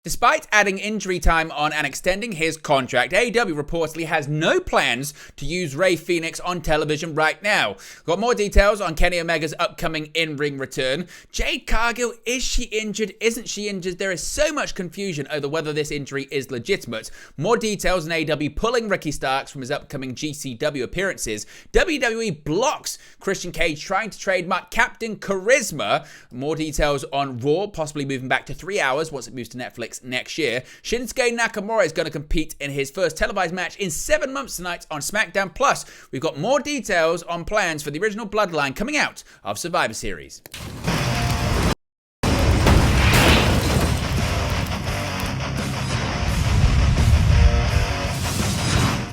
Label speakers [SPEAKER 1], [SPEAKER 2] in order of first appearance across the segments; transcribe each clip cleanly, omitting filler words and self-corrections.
[SPEAKER 1] Despite adding injury time on and extending his contract, AEW reportedly has no plans to use Rey Fenix on television right now. Got more details on Kenny Omega's upcoming in-ring return. Jade Cargill, is she injured? Isn't she injured? There is so much confusion over whether this injury is legitimate. More details on AEW pulling Ricky Starks from his upcoming GCW appearances. WWE blocks Christian Cage trying to trademark Captain Charisma. More details on Raw, possibly moving back to 3 hours once it moves to Netflix next year. Shinsuke Nakamura is going to compete in his first televised match in 7 months tonight on SmackDown. Plus, we've got more details on plans for the original Bloodline coming out of Survivor Series.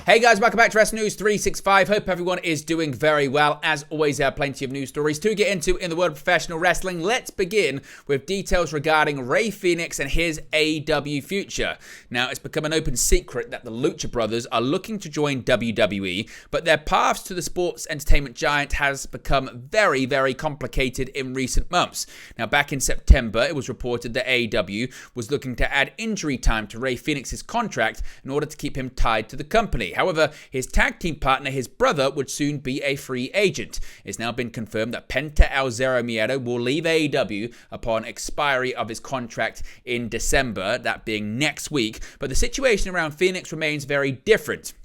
[SPEAKER 1] Hey guys, welcome back to Wrestling News 365. Hope everyone is doing very well. As always, there are plenty of news stories to get into in the world of professional wrestling. Let's begin with details regarding Rey Fenix and his AEW future. Now, it's become an open secret that the Lucha Brothers are looking to join WWE, but their paths to the sports entertainment giant has become very, very complicated in recent months. Now, back in September, it was reported that AEW was looking to add injury time to Rey Fenix's contract in order to keep him tied to the company. However, his tag team partner, his brother, would soon be a free agent. It's now been confirmed that Penta El Zero Miedo will leave AEW upon expiry of his contract in December, that being next week. But the situation around Fenix remains very different.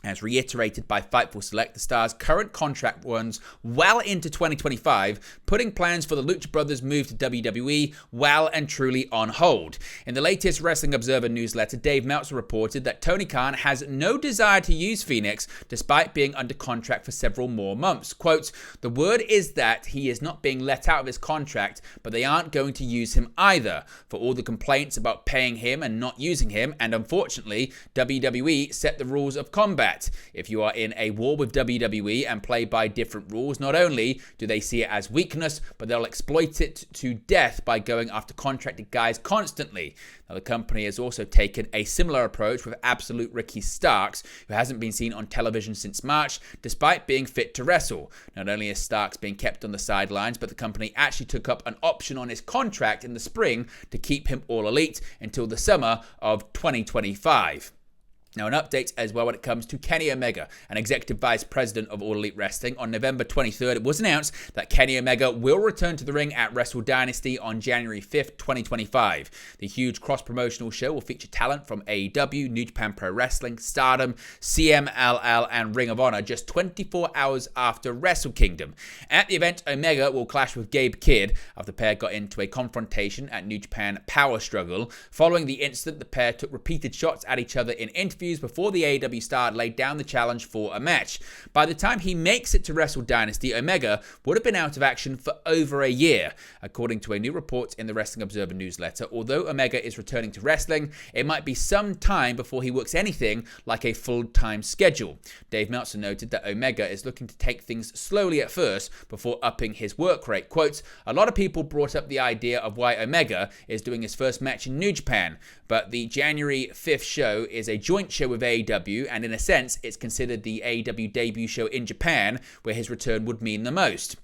[SPEAKER 1] As reiterated by Fightful Select, the star's current contract runs well into 2025, putting plans for the Lucha Brothers' move to WWE well and truly on hold. In the latest Wrestling Observer newsletter, Dave Meltzer reported that Tony Khan has no desire to use Fenix despite being under contract for several more months. Quote, "The word is that he is not being let out of his contract, but they aren't going to use him either. For all the complaints about paying him and not using him, and unfortunately, WWE set the rules of combat. If you are in a war with WWE and play by different rules, not only do they see it as weakness, but they'll exploit it to death by going after contracted guys constantly." Now, the company has also taken a similar approach with Absolute Ricky Starks, who hasn't been seen on television since March, despite being fit to wrestle. Not only is Starks being kept on the sidelines, but the company actually took up an option on his contract in the spring to keep him all elite until the summer of 2025. Now, an update as well when it comes to Kenny Omega, an executive vice president of All Elite Wrestling. On November 23rd, it was announced that Kenny Omega will return to the ring at Wrestle Dynasty on January 5th, 2025. The huge cross-promotional show will feature talent from AEW, New Japan Pro Wrestling, Stardom, CMLL, and Ring of Honor just 24 hours after Wrestle Kingdom. At the event, Omega will clash with Gabe Kidd after the pair got into a confrontation at New Japan Power Struggle. Following the incident, the pair took repeated shots at each other in interviews before the AEW star laid down the challenge for a match. By the time he makes it to Wrestle Dynasty, Omega would have been out of action for over a year. According to a new report in the Wrestling Observer newsletter, although Omega is returning to wrestling, it might be some time before he works anything like a full-time schedule. Dave Meltzer noted that Omega is looking to take things slowly at first before upping his work rate. Quote, "A lot of people brought up the idea of why Omega is doing his first match in New Japan, but the January 5th show is a joint show with AEW, and in a sense, it's considered the AEW debut show in Japan, where his return would mean the most.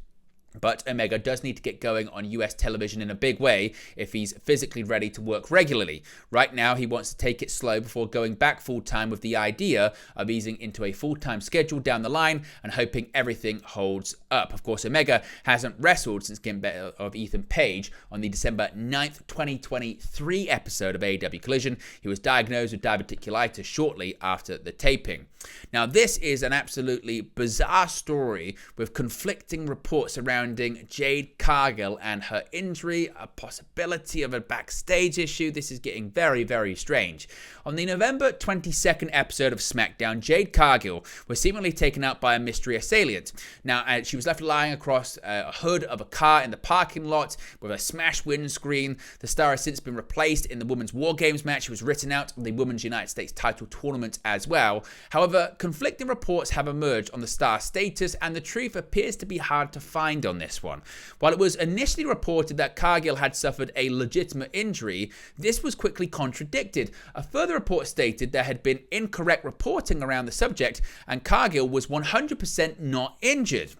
[SPEAKER 1] But Omega does need to get going on US television in a big way if he's physically ready to work regularly. Right now, he wants to take it slow before going back full-time with the idea of easing into a full-time schedule down the line and hoping everything holds up." Of course, Omega hasn't wrestled since getting better of Ethan Page on the December 9th, 2023 episode of AEW Collision. He was diagnosed with diverticulitis shortly after the taping. Now, this is an absolutely bizarre story with conflicting reports surrounding Jade Cargill and her injury, a possibility of a backstage issue. This is getting very, very strange. On the November 22nd episode of SmackDown, Jade Cargill was seemingly taken out by a mystery assailant. Now, she was left lying across a hood of a car in the parking lot with a smashed windscreen. The star has since been replaced in the Women's War Games match. She was written out of the Women's United States title tournament as well. However, conflicting reports have emerged on the star's status, and the truth appears to be hard to find on this one. While it was initially reported that Cargill had suffered a legitimate injury, this was quickly contradicted. A further report stated there had been incorrect reporting around the subject, and Cargill was 100% not injured.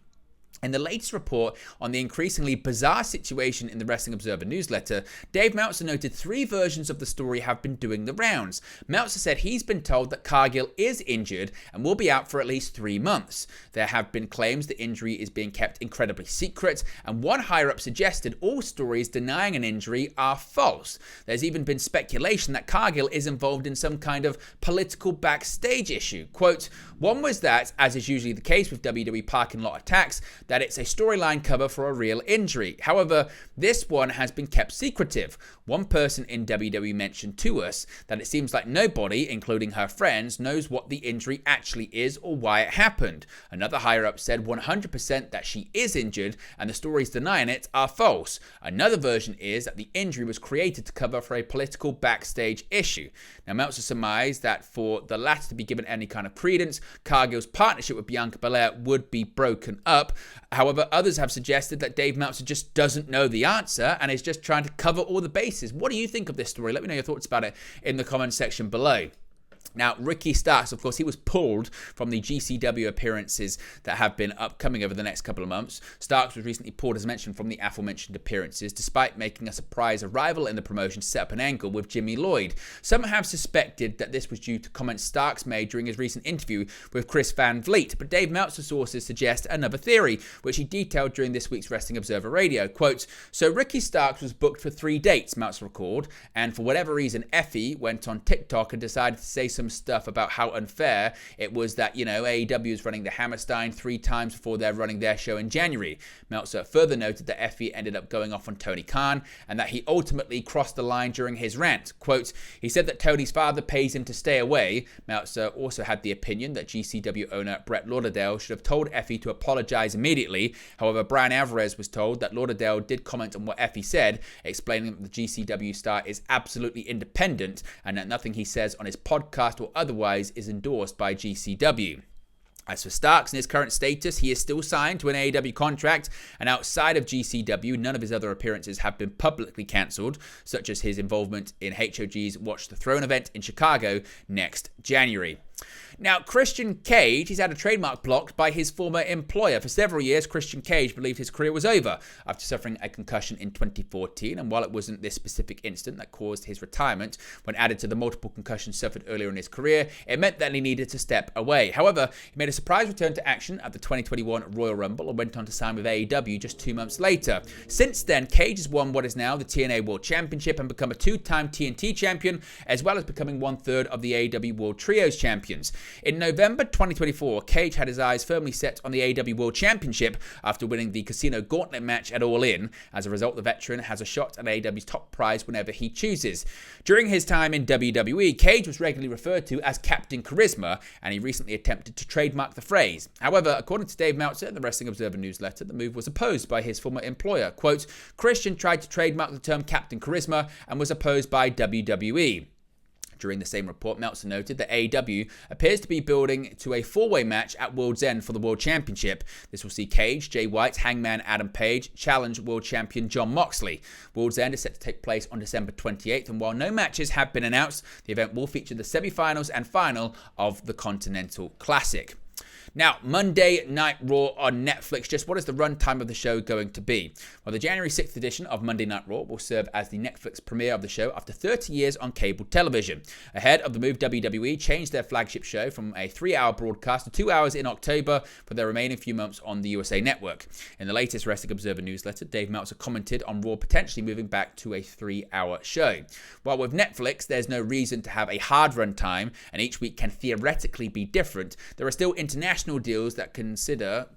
[SPEAKER 1] In the latest report on the increasingly bizarre situation in the Wrestling Observer newsletter, Dave Meltzer noted 3 versions of the story have been doing the rounds. Meltzer said he's been told that Cargill is injured and will be out for at least 3 months. There have been claims the injury is being kept incredibly secret, and one higher-up suggested all stories denying an injury are false. There's even been speculation that Cargill is involved in some kind of political backstage issue. Quote, one was that, as is usually the case with WWE parking lot attacks, that it's a storyline cover for a real injury. However, this one has been kept secretive. One person in WWE mentioned to us that it seems like nobody, including her friends, knows what the injury actually is or why it happened. Another higher up said 100% that she is injured and the stories denying it are false. Another version is that the injury was created to cover for a political backstage issue. Now, Meltzer surmised that for the latter to be given any kind of credence, Cargill's partnership with Bianca Belair would be broken up. However, others have suggested that Dave Meltzer just doesn't know the answer and is just trying to cover all the bases. What do you think of this story? Let me know your thoughts about it in the comment section below. Now, Ricky Starks, of course, he was pulled from the GCW appearances that have been upcoming over the next couple of months. Starks was recently pulled, as mentioned, from the aforementioned appearances, despite making a surprise arrival in the promotion to set up an angle with Jimmy Lloyd. Some have suspected that this was due to comments Starks made during his recent interview with Chris Van Vliet, but Dave Meltzer sources suggest another theory, which he detailed during this week's Wrestling Observer Radio. Quote, so Ricky Starks was booked for 3 dates, Meltzer recalled, and for whatever reason, Effie went on TikTok and decided to say some stuff about how unfair it was that, AEW is running the Hammerstein 3 times before they're running their show in January. Meltzer further noted that Effie ended up going off on Tony Khan and that he ultimately crossed the line during his rant. Quote, he said that Tony's father pays him to stay away. Meltzer also had the opinion that GCW owner Brett Lauderdale should have told Effie to apologize immediately. However, Brian Alvarez was told that Lauderdale did comment on what Effie said, explaining that the GCW star is absolutely independent and that nothing he says on his podcast or otherwise is endorsed by GCW. As for Starks and his current status, he is still signed to an AEW contract, and outside of GCW, none of his other appearances have been publicly cancelled, such as his involvement in HOG's Watch the Throne event in Chicago next January. Now, Christian Cage, he's had a trademark blocked by his former employer. For several years, Christian Cage believed his career was over after suffering a concussion in 2014. And while it wasn't this specific incident that caused his retirement, when added to the multiple concussions suffered earlier in his career, it meant that he needed to step away. However, he made a surprise return to action at the 2021 Royal Rumble and went on to sign with AEW just 2 months later. Since then, Cage has won what is now the TNA World Championship and become a 2-time TNT champion, as well as becoming 1/3 of the AEW World Trios champions. In November 2024, Cage had his eyes firmly set on the AEW World Championship after winning the Casino Gauntlet match at All In. As a result, the veteran has a shot at AEW's top prize whenever he chooses. During his time in WWE, Cage was regularly referred to as Captain Charisma, and he recently attempted to trademark the phrase. However, according to Dave Meltzer at the Wrestling Observer newsletter, the move was opposed by his former employer. Quote, Christian tried to trademark the term Captain Charisma and was opposed by WWE. During the same report, Meltzer noted that AEW appears to be building to a 4-way match at World's End for the World Championship. This will see Cage, Jay White, Hangman Adam Page challenge World Champion Jon Moxley. World's End is set to take place on December 28th, and while no matches have been announced, the event will feature the semi-finals and final of the Continental Classic. Now, Monday Night Raw on Netflix. Just what is the runtime of the show going to be? Well, the January 6th edition of Monday Night Raw will serve as the Netflix premiere of the show after 30 years on cable television. Ahead of the move, WWE changed their flagship show from a 3-hour broadcast to 2 hours in October for their remaining few months on the USA Network. In the latest Wrestling Observer newsletter, Dave Meltzer commented on Raw potentially moving back to a 3-hour show. While with Netflix, there's no reason to have a hard run time, and each week can theoretically be different, there are still international deals that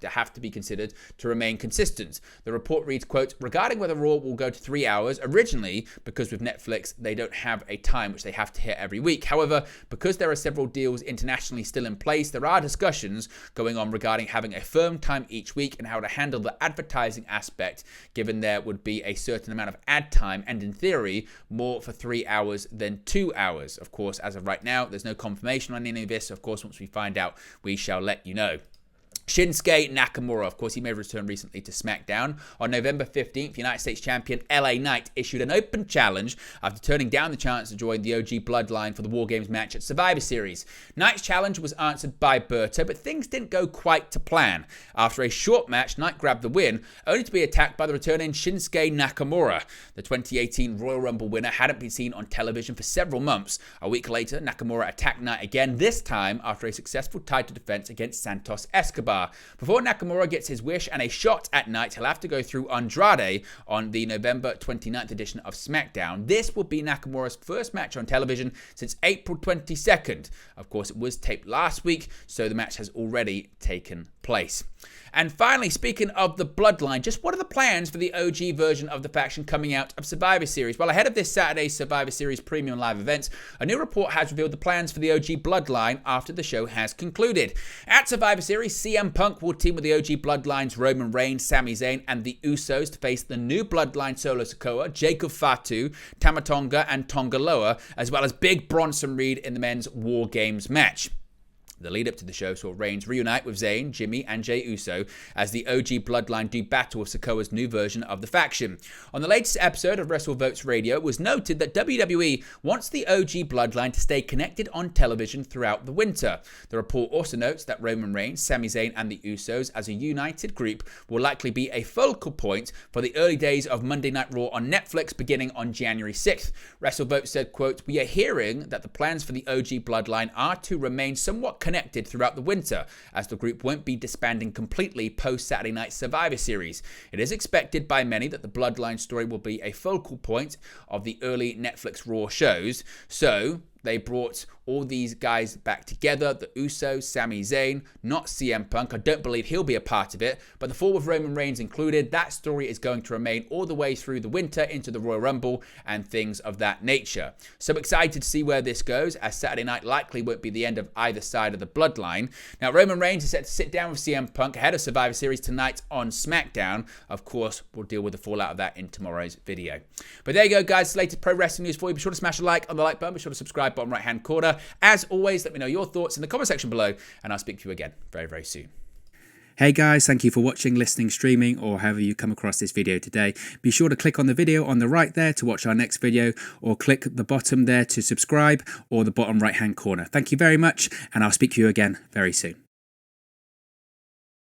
[SPEAKER 1] have to be considered to remain consistent. The report reads, quote, regarding whether Raw will go to 3 hours, originally, because with Netflix, they don't have a time which they have to hit every week. However, because there are several deals internationally still in place, there are discussions going on regarding having a firm time each week and how to handle the advertising aspect, given there would be a certain amount of ad time and, in theory, more for 3 hours than 2 hours. Of course, as of right now, there's no confirmation on any of this. Of course, once we find out, we shall let you know. Shinsuke Nakamura, of course, he made a return recently to SmackDown. On November 15th, United States champion LA Knight issued an open challenge after turning down the chance to join the OG Bloodline for the War Games match at Survivor Series. Knight's challenge was answered by Berto, but things didn't go quite to plan. After a short match, Knight grabbed the win, only to be attacked by the returning Shinsuke Nakamura. The 2018 Royal Rumble winner hadn't been seen on television for several months. A week later, Nakamura attacked Knight again, this time after a successful title defense against Santos Escobar. Before Nakamura gets his wish and a shot at Knight, he'll have to go through Andrade on the November 29th edition of SmackDown. This will be Nakamura's first match on television since April 22nd. Of course, it was taped last week, so the match has already taken place. And finally, speaking of the Bloodline, just what are the plans for the OG version of the faction coming out of Survivor Series? Well, ahead of this Saturday's Survivor Series Premium Live event, a new report has revealed the plans for the OG Bloodline after the show has concluded. At Survivor Series, CM Punk will team with the OG Bloodline's Roman Reigns, Sami Zayn, and the Usos to face the new Bloodline Solo Sikoa, Jacob Fatu, Tama Tonga, and Tonga Loa, as well as Big Bronson Reed in the men's War Games match. The lead-up to the show saw Reigns reunite with Zayn, Jimmy, and Jey Uso as the OG Bloodline do battle with Sikoa's new version of the faction. On the latest episode of WrestleVotes Radio, it was noted that WWE wants the OG Bloodline to stay connected on television throughout the winter. The report also notes that Roman Reigns, Sami Zayn, and the Usos as a united group will likely be a focal point for the early days of Monday Night Raw on Netflix beginning on January 6th. WrestleVotes said, quote, "We are hearing that the plans for the OG Bloodline are to remain somewhat connected throughout the winter, as the group won't be disbanding completely post-Saturday Night Survivor Series. It is expected by many that the Bloodline story will be a focal point of the early Netflix Raw shows, so they brought all these guys back together, the Usos, Sami Zayn, not CM Punk. I don't believe he'll be a part of it, but the fall with Roman Reigns included, that story is going to remain all the way through the winter into the Royal Rumble and things of that nature. So excited to see where this goes, as Saturday night likely won't be the end of either side of the Bloodline. Now, Roman Reigns is set to sit down with CM Punk ahead of Survivor Series tonight on SmackDown. Of course, we'll deal with the fallout of that in tomorrow's video. But there you go, guys. Latest pro wrestling news for you. Be sure to smash a like on the like button. Be sure to subscribe, bottom right-hand corner. As always, let me know your thoughts in the comment section below, and I'll speak to you again very, very soon.
[SPEAKER 2] Hey guys, thank you for watching, listening, streaming, or however you come across this video today. Be sure to click on the video on the right there to watch our next video, or click the bottom there to subscribe, or the bottom right-hand corner. Thank you very much, and I'll speak to you again very soon.